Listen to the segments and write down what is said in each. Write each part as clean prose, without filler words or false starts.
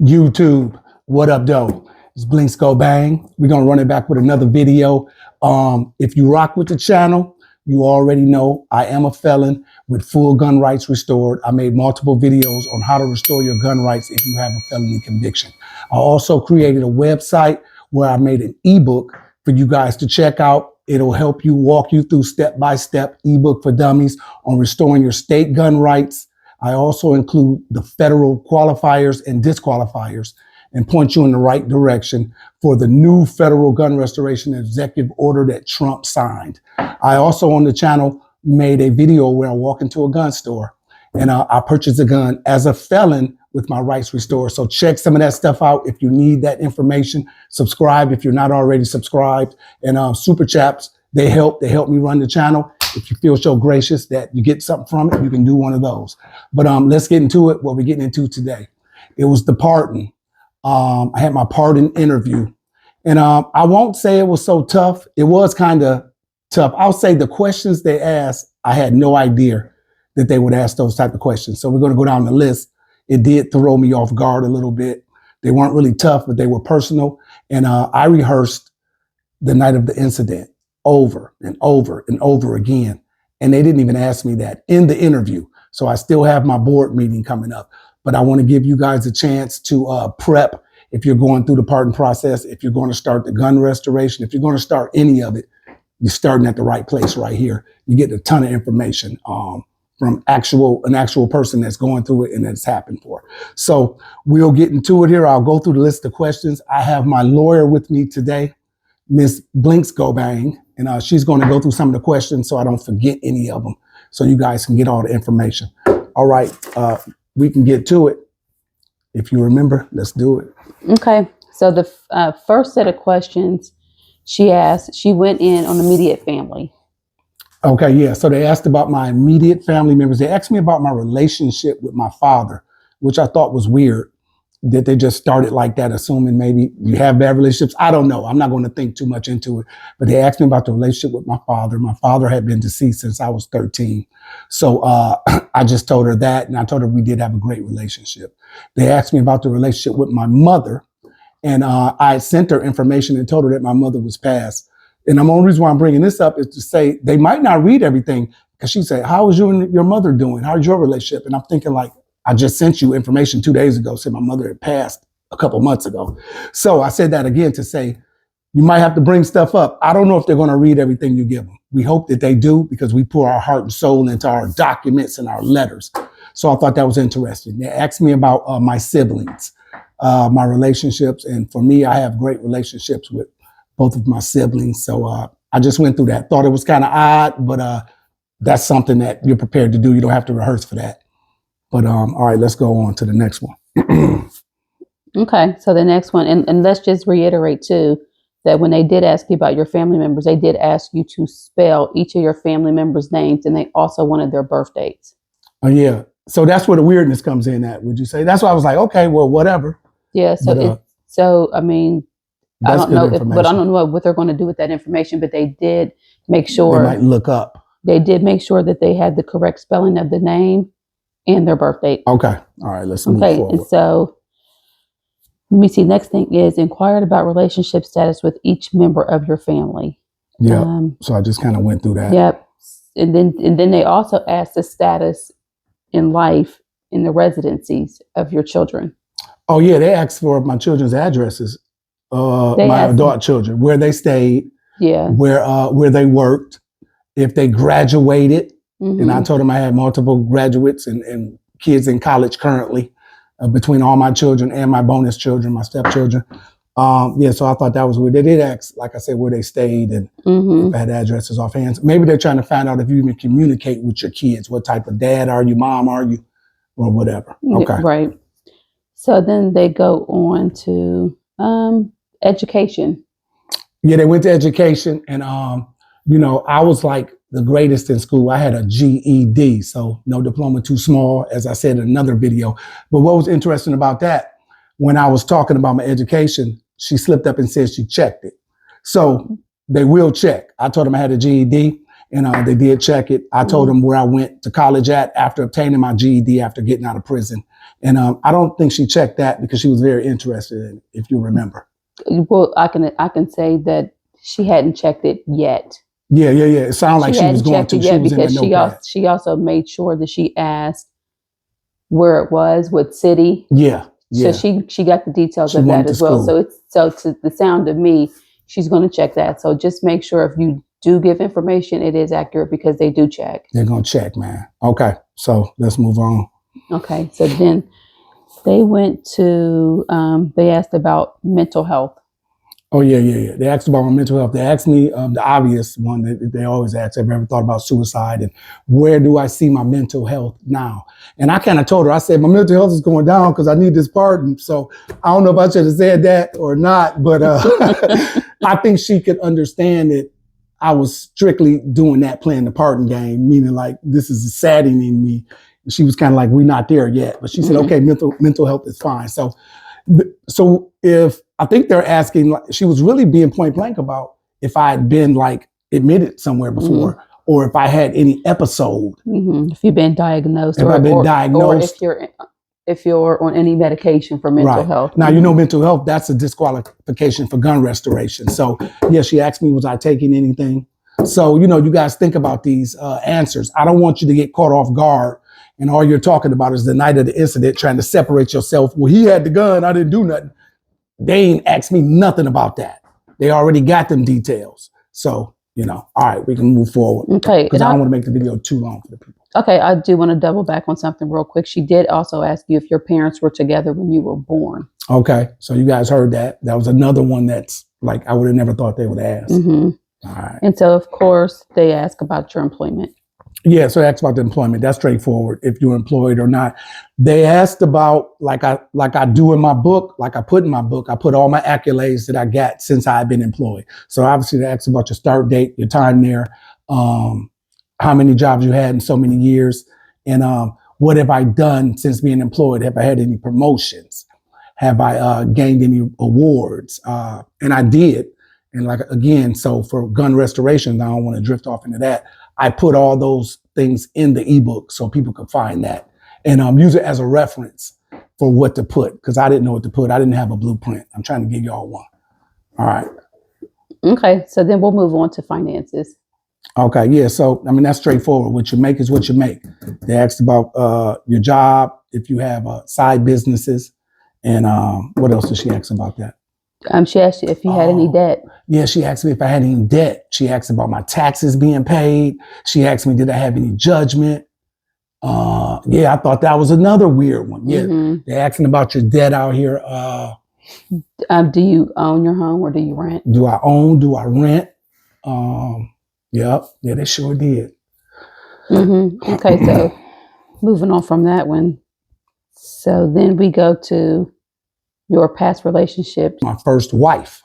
YouTube, what up, though? It's Blinks Go Bang. We're going to run it back with another video. If you rock with the channel, you already know I am a felon with full gun rights restored. I made multiple videos on how to restore your gun rights if you have a felony conviction. I also created a website where I made an ebook for you guys to check out. It'll help you walk you through step-by-step ebook for dummies on restoring your state gun rights. I also include the federal qualifiers and disqualifiers and point you in the right direction for the new federal gun restoration executive order that Trump signed. I also on the channel made a video where I walk into a gun store and I purchased a gun as a felon with my rights restored. So check some of that stuff out if you need that information. Subscribe if you're not already subscribed. And Super Chaps, they help me run the channel. If you feel so gracious that you get something from it, you can do one of those. But let's get into it, what we're getting into today. It was the pardon. I had my pardon interview. And I won't say it was so tough. It was kind of tough. I'll say the questions they asked, I had no idea that they would ask those type of questions. So we're going to go down the list. It did throw me off guard a little bit. They weren't really tough, but they were personal. And I rehearsed the night of the incident over and over and over again. And they didn't even ask me that in the interview. So I still have my board meeting coming up. But I want to give you guys a chance to prep if you're going through the pardon process, if you're going to start the gun restoration, if you're going to start any of it, you're starting at the right place right here. You get a ton of information from an actual person that's going through it and that's happened for. So we'll get into it here. I'll go through the list of questions. I have my lawyer with me today, Miss Blinks Go Bang, and she's going to go through some of the questions so I don't forget any of them, so you guys can get all the information. All right, we can get to it. If you remember, let's do it. Okay, so the first set of questions she asked, she went in on immediate family. Okay, yeah, so they asked about my immediate family members. They asked me about my relationship with my father, which I thought was weird. That they just started like that, assuming maybe you have bad relationships. I don't know. I'm not going to think too much into it. But they asked me about the relationship with my father. My father had been deceased since I was 13. So I just told her that, and I told her we did have a great relationship. They asked me about the relationship with my mother, and I sent her information and told her that my mother was passed. And the only reason why I'm bringing this up is to say they might not read everything, because she said, how is you and your mother doing? How's your relationship? And I'm thinking, like, I just sent you information 2 days ago, said my mother had passed a couple months ago. So I said that again to say, you might have to bring stuff up. I don't know if they're going to read everything you give them. We hope that they do, because we pour our heart and soul into our documents and our letters. So I thought that was interesting. They asked me about my siblings, my relationships. And for me, I have great relationships with both of my siblings. So I just went through that. Thought it was kind of odd, but that's something that you're prepared to do. You don't have to rehearse for that. But all right, let's go on to the next one. Okay, so the next one, and let's just reiterate too, that when they did ask you about your family members, they did ask you to spell each of your family members' names, and they also wanted their birth dates. Oh yeah, so that's where the weirdness comes in at, would you say? That's why I was like, okay, well, whatever. Yeah, so I mean, I don't know, but I don't know what they're going to do with that information, but they did make sure. They might look up. They did make sure that they had the correct spelling of the name and their birth date. Okay. All right. Let's move forward. And so let me see. Next thing is inquired about relationship status with each member of your family. Yeah. So I just kind of went through that. Yep. And then they also asked the status in life in the residencies of your children. Oh yeah. They asked for my children's addresses. My adult children, where they stayed. Yeah. Where they worked, if they graduated. Mm-hmm. And I told them I had multiple graduates and kids in college currently, between all my children and my bonus children, my stepchildren. Yeah, so I thought that was weird. They did ask, like I said, where they stayed and if I had addresses offhand. Maybe they're trying to find out if you even communicate with your kids. What type of dad are you, mom are you, or whatever. Okay. Right. So then they go on to education. Yeah, they went to education. And, I was like, the greatest in school. I had a GED, so no diploma too small, as I said in another video. But what was interesting about that, when I was talking about my education, she slipped up and said she checked it. So they will check. I told them I had a GED, and they did check it. I told them where I went to college at after obtaining my GED after getting out of prison. And I don't think she checked that because she was very interested in it, if you remember. Well, I can say that she hadn't checked it yet. Yeah. It sounded like she was hadn't going checked to. it She yet was in the because notepad. she also made sure that she asked where it was, what city. Yeah. So she got the details She of wanted that as the well. school. So to the sound of me, she's going to check that. So just make sure if you do give information, it is accurate because they do check. They're going to check, man. Okay. So let's move on. Okay. So then they went to, they asked about mental health. Oh, yeah. They asked about my mental health. They asked me the obvious one that they always ask, have you ever thought about suicide? And where do I see my mental health now? And I kind of told her, I said, my mental health is going down because I need this pardon. So I don't know if I should have said that or not, but I think she could understand that I was strictly doing that, playing the pardon game, meaning like, this is saddening me. And she was kind of like, we're not there yet. But she said, okay, mental health is fine. So if I think they're asking, like, she was really being point blank about if I had been like admitted somewhere before or if I had any episode. If you've been diagnosed, if I've been diagnosed, or if you're on any medication for mental health. Now, you know, mental health, that's a disqualification for gun restoration. So yeah, she asked me, was I taking anything? So, you know, you guys think about these answers. I don't want you to get caught off guard. And all you're talking about is the night of the incident, trying to separate yourself. Well, he had the gun. I didn't do nothing. They ain't asked me nothing about that. They already got them details. So, you know, all right, we can move forward. Okay. Because I don't want to make the video too long for the people. Okay, I do want to double back on something real quick. She did also ask you if your parents were together when you were born. Okay, so you guys heard that. That was another one that's like, I would have never thought they would ask. All right. And so, of course, they ask about your employment. Yeah, so they asked about the employment. That's straightforward. If you're employed or not. They asked about, like I do in my book, like I put in my book, I put all my accolades that I got since I've been employed. So obviously they asked about your start date, your time there, how many jobs you had in so many years, and what have I done since being employed? Have I had any promotions? Have I gained any awards? And I did. And like, again, so for gun restoration, I don't want to drift off into that. I put all those things in the ebook so people could find that and use it as a reference for what to put, because I didn't know what to put. I didn't have a blueprint. I'm trying to give y'all one. All right. Okay, so then we'll move on to finances. Okay, yeah. So, I mean, that's straightforward. What you make is what you make. They asked about your job, if you have side businesses, and what else did she ask about that? She asked you if you had any debt. Yeah, she asked me if I had any debt. She asked about my taxes being paid. She asked me, did I have any judgment? Yeah, I thought that was another weird one. Yeah, they're asking about your debt out here. Do you own your home or do you rent? Do I own? Do I rent? Yep. Yeah, they sure did. Okay, so moving on from that one. So then we go to your past relationship. My first wife.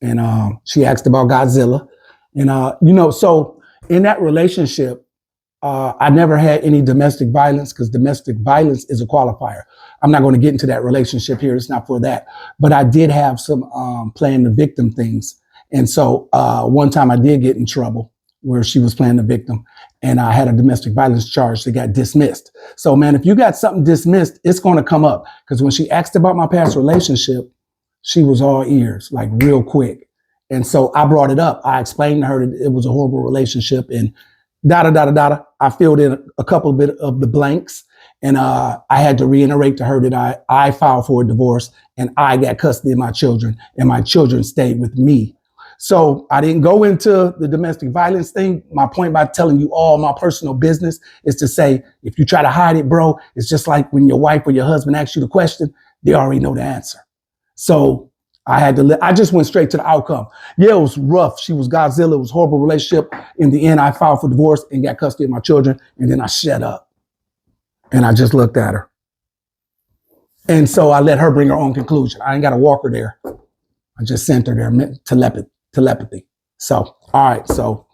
And she asked about Godzilla. And, you know, so in that relationship, I never had any domestic violence because domestic violence is a qualifier. I'm not going to get into that relationship here. It's not for that. But I did have some playing the victim things. And so one time I did get in trouble where she was playing the victim and I had a domestic violence charge that got dismissed. So, man, if you got something dismissed, it's going to come up. Because when she asked about my past relationship, she was all ears, like real quick. And so I brought it up. I explained to her that it was a horrible relationship and I filled in a couple bit of the blanks. And I had to reiterate to her that I filed for a divorce and I got custody of my children and my children stayed with me. So I didn't go into the domestic violence thing. My point by telling you all my personal business is to say, if you try to hide it, bro, it's just like when your wife or your husband asks you the question, they already know the answer. So I just went straight to the outcome. Yeah, it was rough. She was Godzilla. It was a horrible relationship. In the end, I filed for divorce and got custody of my children. And then I shut up and I just looked at her. And so I let her bring her own conclusion. I ain't got to walk her there. I just sent her there, telepathy. So, all right. So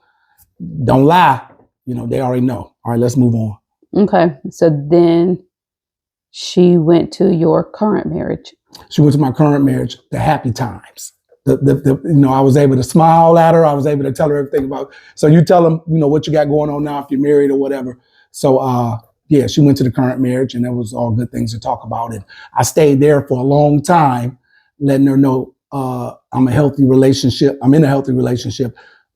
don't lie. You know, they already know. All right, let's move on. Okay. So then she went to your current marriage. She went to my current marriage, the happy times. You know, I was able to smile at her. I was able to tell her everything about. So you tell them, you know, what you got going on now if you're married or whatever. So yeah, she went to the current marriage, and there was all good things to talk about. And I stayed there for a long time, letting her know I'm in a healthy relationship,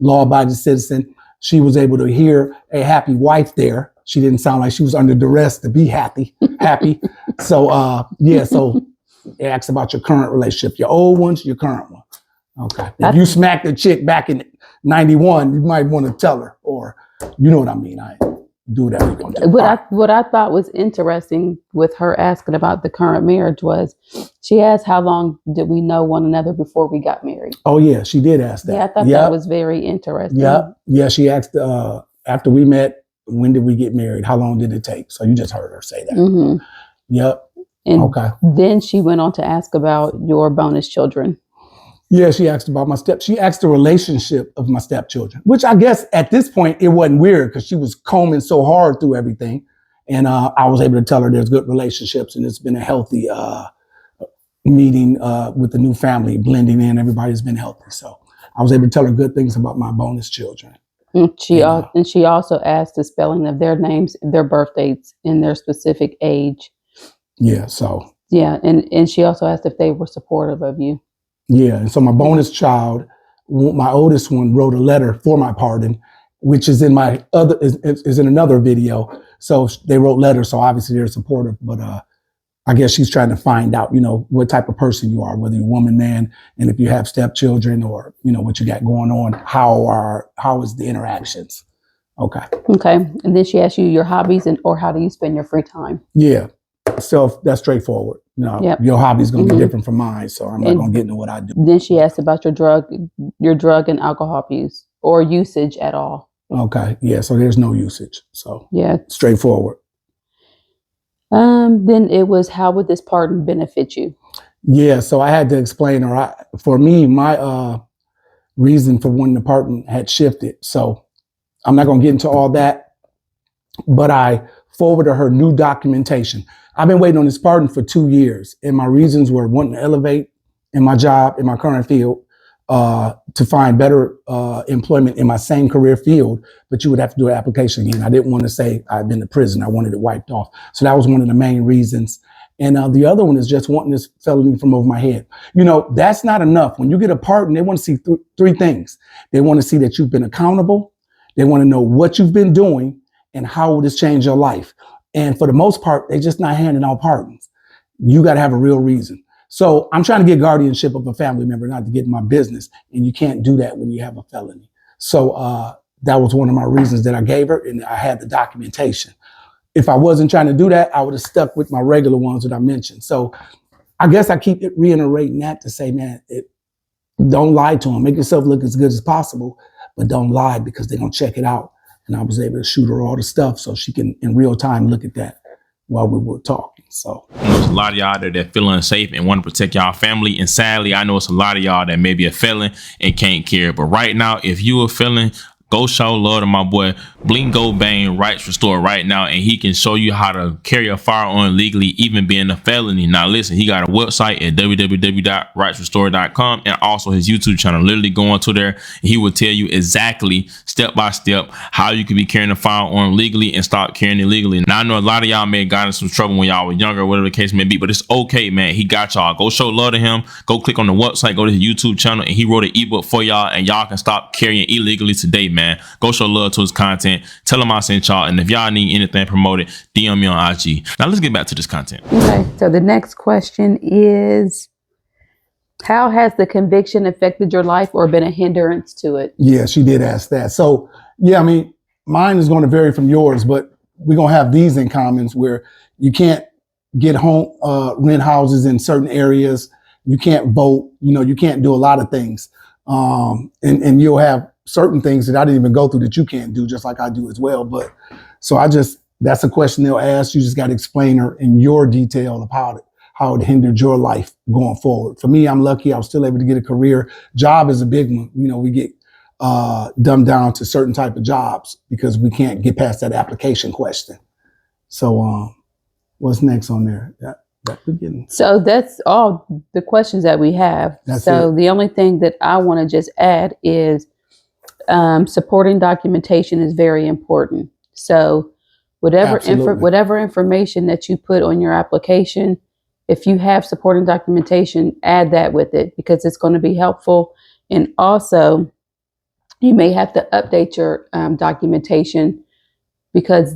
law-abiding citizen. She was able to hear a happy wife there. She didn't sound like she was under duress to be happy. So so they asked about your current relationship, your old ones, your current one. Okay. If you smacked a chick back in 91, you might want to tell her, or you know what I mean. I do whatever you're gonna do. What I thought was interesting with her asking about the current marriage was she asked how long did we know one another before we got married. Oh yeah, she did ask that. Yeah, I thought that was very interesting. Yeah. She asked after we met, when did we get married? How long did it take? So you just heard her say that. Mm-hmm. Yep. And okay. Then she went on to ask about your bonus children. Yeah, she asked about she asked the relationship of my stepchildren, which I guess at this point it wasn't weird because she was combing so hard through everything. And I was able to tell her there's good relationships and it's been a healthy meeting with the new family, blending in. Everybody's been healthy. So I was able to tell her good things about my bonus children. And she also asked the spelling of their names, their birth dates, and their specific age. Yeah, so. Yeah, and she also asked if they were supportive of you. Yeah, and so my bonus child, my oldest one, wrote a letter for my pardon, which is in my is in another video. So they wrote letters, so obviously they're supportive. But I guess she's trying to find out, what type of person you are, whether you're a woman, man, and if you have stepchildren or what you got going on. How is the interactions? Okay. And then she asked you your hobbies or how do you spend your free time? Yeah. So that's straightforward. Your hobby is going to be different from mine, so I'm not going to get into what I do. Then she asked about your drug and alcohol use or usage at all. Okay, yeah. So there's no usage. So yeah, straightforward. Then it was, how would this pardon benefit you? Yeah. So I had to explain her. For me, my reason for wanting the pardon had shifted. So I'm not going to get into all that, but I forwarded her new documentation. I've been waiting on this pardon for 2 years, and my reasons were wanting to elevate in my job, in my current field, to find better employment in my same career field, but you would have to do an application again. I didn't want to say I've been to prison. I wanted it wiped off. So that was one of the main reasons. And the other one is just wanting this felony from over my head. That's not enough. When you get a pardon, they want to see three things. They want to see that you've been accountable. They want to know what you've been doing and how will this change your life. And for the most part, they're just not handing out pardons. You got to have a real reason. So I'm trying to get guardianship of a family member, not to get in my business. And you can't do that when you have a felony. So that was one of my reasons that I gave her, and I had the documentation. If I wasn't trying to do that, I would have stuck with my regular ones that I mentioned. So I guess I keep reiterating that to say, man, don't lie to them. Make yourself look as good as possible, but don't lie because they're going to check it out. And I was able to shoot her all the stuff so she can, in real time, look at that while we were talking. So there's a lot of y'all that feel unsafe and want to protect y'all family. And sadly, I know it's a lot of y'all that may be a felon and can't care. But right now, if you a felon, go show love to my boy Bling Go Bang Rights Restore right now, and he can show you how to carry a firearm legally, even being a felony. Now listen, he got a website at www.rightsrestore.com and also his YouTube channel. Literally go on to there and he will tell you exactly step by step how you can be carrying a firearm legally and stop carrying it illegally. Now I know a lot of y'all may have gotten in some trouble when y'all were younger, whatever the case may be, but it's okay, man. He got y'all. Go show love to him. Go click on the website, go to his YouTube channel, and he wrote an ebook for y'all, and y'all can stop carrying illegally today, man. Go show love to his content. Tell him I sent y'all. And if y'all need anything promoted, DM me on IG. Now let's get back to this content. Okay. So the next question is, how has the conviction affected your life or been a hindrance to it? Yeah, she did ask that. So yeah, I mean, mine is going to vary from yours, but we're going to have these in commons where you can't get home, rent houses in certain areas. You can't vote. You can't do a lot of things. And you'll have certain things that I didn't even go through that you can't do, just like I do as well. But so that's a question they'll ask. You just got to explain her in your detail about it, how it hindered your life going forward. For me, I'm lucky I was still able to get a career. Job is a big one. We get dumbed down to certain type of jobs because we can't get past that application question. So what's next on there? So that's all the questions that we have. So the only thing that I want to just add is supporting documentation is very important. So Absolutely. whatever information that you put on your application, if you have supporting documentation, add that with it because it's going to be helpful. And also, you may have to update your documentation because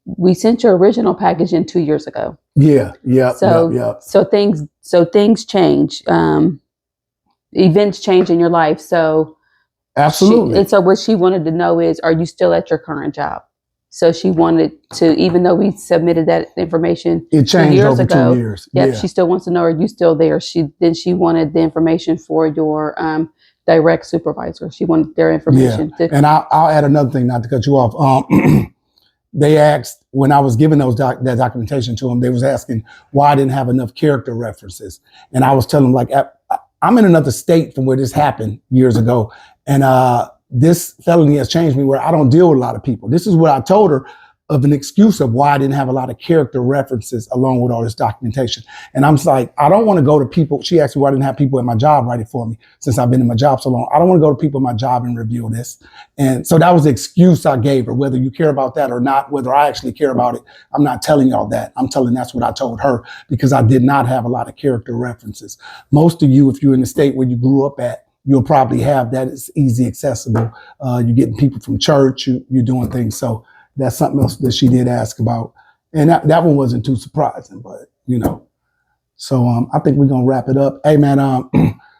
we sent your original package in 2 years ago. Yeah. So things change. Events change in your life. So Absolutely. so what she wanted to know is, are you still at your current job? So she wanted to, even though we submitted that information It changed years over ago, 2 years. Yep, Yeah. she still wants to know, are you still there? She wanted the information for your direct supervisor. She wanted their information. And I'll add another thing, not to cut you off. They asked when I was giving that documentation to them, they was asking why I didn't have enough character references. And I was telling them, like, I'm in another state from where this happened years ago. And this felony has changed me where I don't deal with a lot of people. This is what I told her of an excuse of why I didn't have a lot of character references along with all this documentation. And I'm just like, I don't want to go to people. She asked me why I didn't have people at my job write it for me since I've been in my job so long. I don't want to go to people at my job and review this. And so that was the excuse I gave her, whether you care about that or not, whether I actually care about it. I'm not telling y'all that. I'm telling that's what I told her because I did not have a lot of character references. Most of you, if you're in the state where you grew up at, you'll probably have that. It's easy accessible. You're getting people from church, you're doing things. So that's something else that she did ask about. And that one wasn't too surprising, but So I think we're going to wrap it up. Hey man,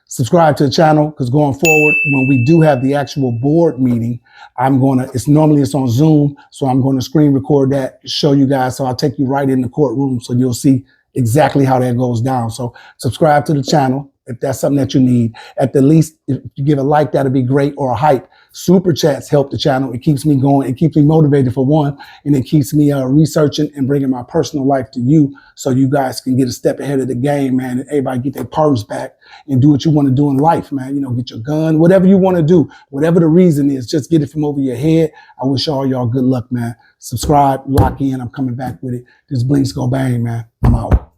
subscribe to the channel because going forward, when we do have the actual board meeting, it's on Zoom. So I'm going to screen record that, show you guys. So I'll take you right in the courtroom so you'll see exactly how that goes down. So subscribe to the channel if that's something that you need. At the least, if you give a like, that'd be great, or a hype. Super chats help the channel. It keeps me going. It keeps me motivated for one, and it keeps me researching and bringing my personal life to you so you guys can get a step ahead of the game, man, and everybody get their purse back and do what you want to do in life, man. Get your gun, whatever you want to do, whatever the reason is, just get it from over your head. I wish all y'all good luck, man. Subscribe, lock in. I'm coming back with it. This Blinks Go Bang, man. I'm out.